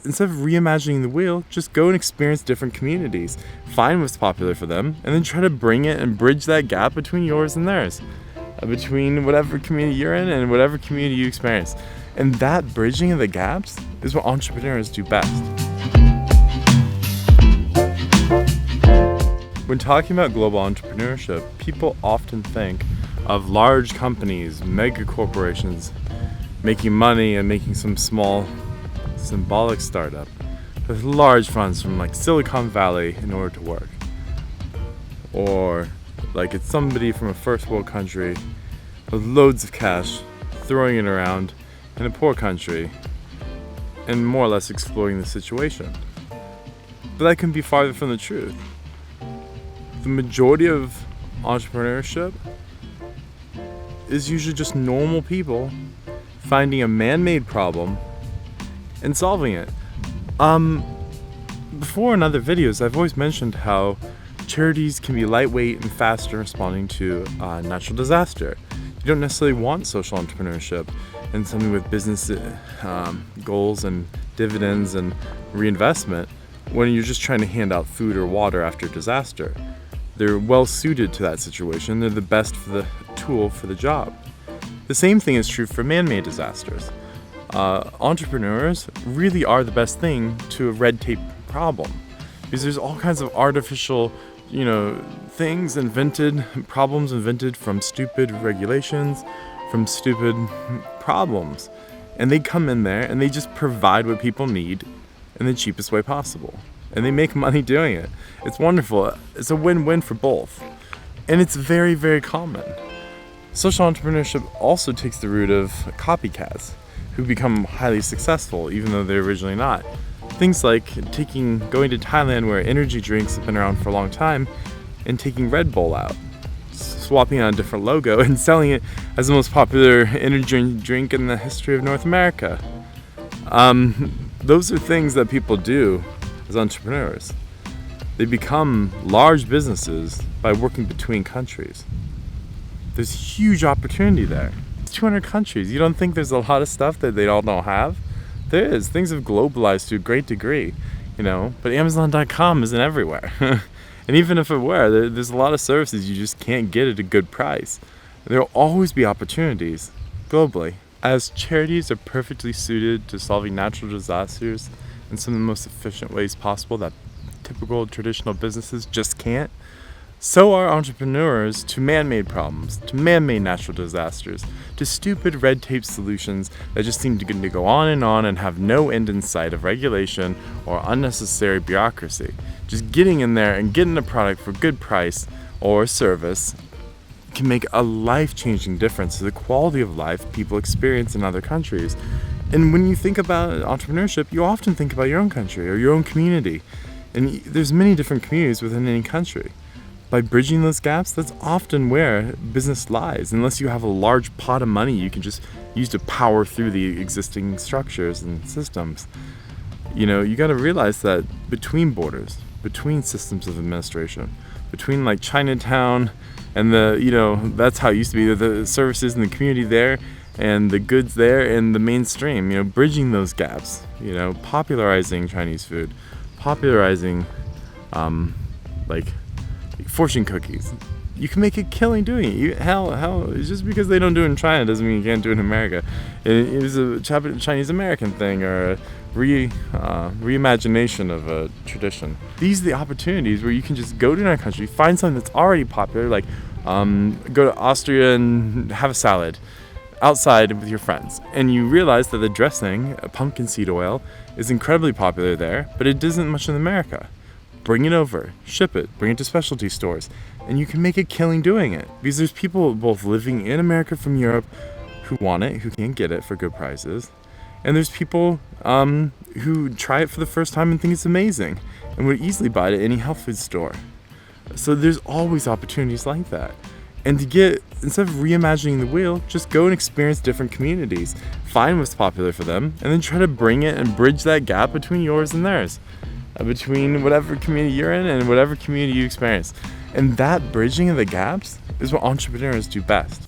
Instead of reimagining the wheel, just go and experience different communities. Find what's popular for them, and then try to bring it and bridge that gap between yours and theirs. Between whatever community you're in and whatever community you experience. And that bridging of the gaps is what entrepreneurs do best. When talking about global entrepreneurship, people often think of large companies, mega corporations, making money and making some small symbolic startup with large funds from like Silicon Valley in order to work. Or like it's somebody from a first world country with loads of cash throwing it around in a poor country and more or less exploiting the situation. But that can be farther from the truth. The majority of entrepreneurship is usually just normal people finding a man-made problem and solving it. Before in other videos, I've always mentioned how charities can be lightweight and fast in responding to natural disaster. You don't necessarily want social entrepreneurship and something with business goals and dividends and reinvestment when you're just trying to hand out food or water after a disaster. They're well suited to that situation. They're the best for the tool for the job. The same thing is true for man-made disasters. Entrepreneurs really are the best thing to a red tape problem because there's all kinds of artificial, things problems invented from stupid regulations, from stupid problems. And they come in there and they just provide what people need in the cheapest way possible. And they make money doing it. It's wonderful. It's a win-win for both. And it's very, very common. Social entrepreneurship also takes the root of copycats who become highly successful even though they're originally not. Things like going to Thailand where energy drinks have been around for a long time and taking Red Bull out, swapping on a different logo and selling it as the most popular energy drink in the history of North America. Those are things that people do as entrepreneurs. They become large businesses by working between countries. There's huge opportunity there. It's 200 countries. You don't think there's a lot of stuff that they all don't have? There is. Things have globalized to a great degree, but Amazon.com isn't everywhere. And even if it were, there's a lot of services you just can't get at a good price. There will always be opportunities globally. As charities are perfectly suited to solving natural disasters in some of the most efficient ways possible that typical traditional businesses just can't, so are entrepreneurs to man-made problems, to man-made natural disasters, to stupid red tape solutions that just seem to go on and have no end in sight of regulation or unnecessary bureaucracy. Just getting in there and getting a product for a good price or a service can make a life-changing difference to the quality of life people experience in other countries. And when you think about entrepreneurship, you often think about your own country or your own community. And there's many different communities within any country. By bridging those gaps, that's often where business lies. Unless you have a large pot of money you can just use to power through the existing structures and systems. You got to realize that between borders, between systems of administration, between like Chinatown and that's how it used to be, the services in the community there and the goods there and the mainstream, bridging those gaps, popularizing Chinese food, popularizing fortune cookies. You can make a killing doing it. Hell, just because they don't do it in China doesn't mean you can't do it in America. It was a Chinese American thing or a reimagination of a tradition. These are the opportunities where you can just go to another country, find something that's already popular, like go to Austria and have a salad outside with your friends, and you realize that the dressing, pumpkin seed oil, is incredibly popular there, but it isn't much in America. Bring it over, ship it, bring it to specialty stores, and you can make a killing doing it. Because there's people both living in America from Europe who want it, who can't get it for good prices, and there's people who try it for the first time and think it's amazing, and would easily buy it at any health food store. So there's always opportunities like that. And instead of reimagining the wheel, just go and experience different communities. Find what's popular for them, and then try to bring it and bridge that gap between yours and theirs. Between whatever community you're in and whatever community you experience. And that bridging of the gaps is what entrepreneurs do best.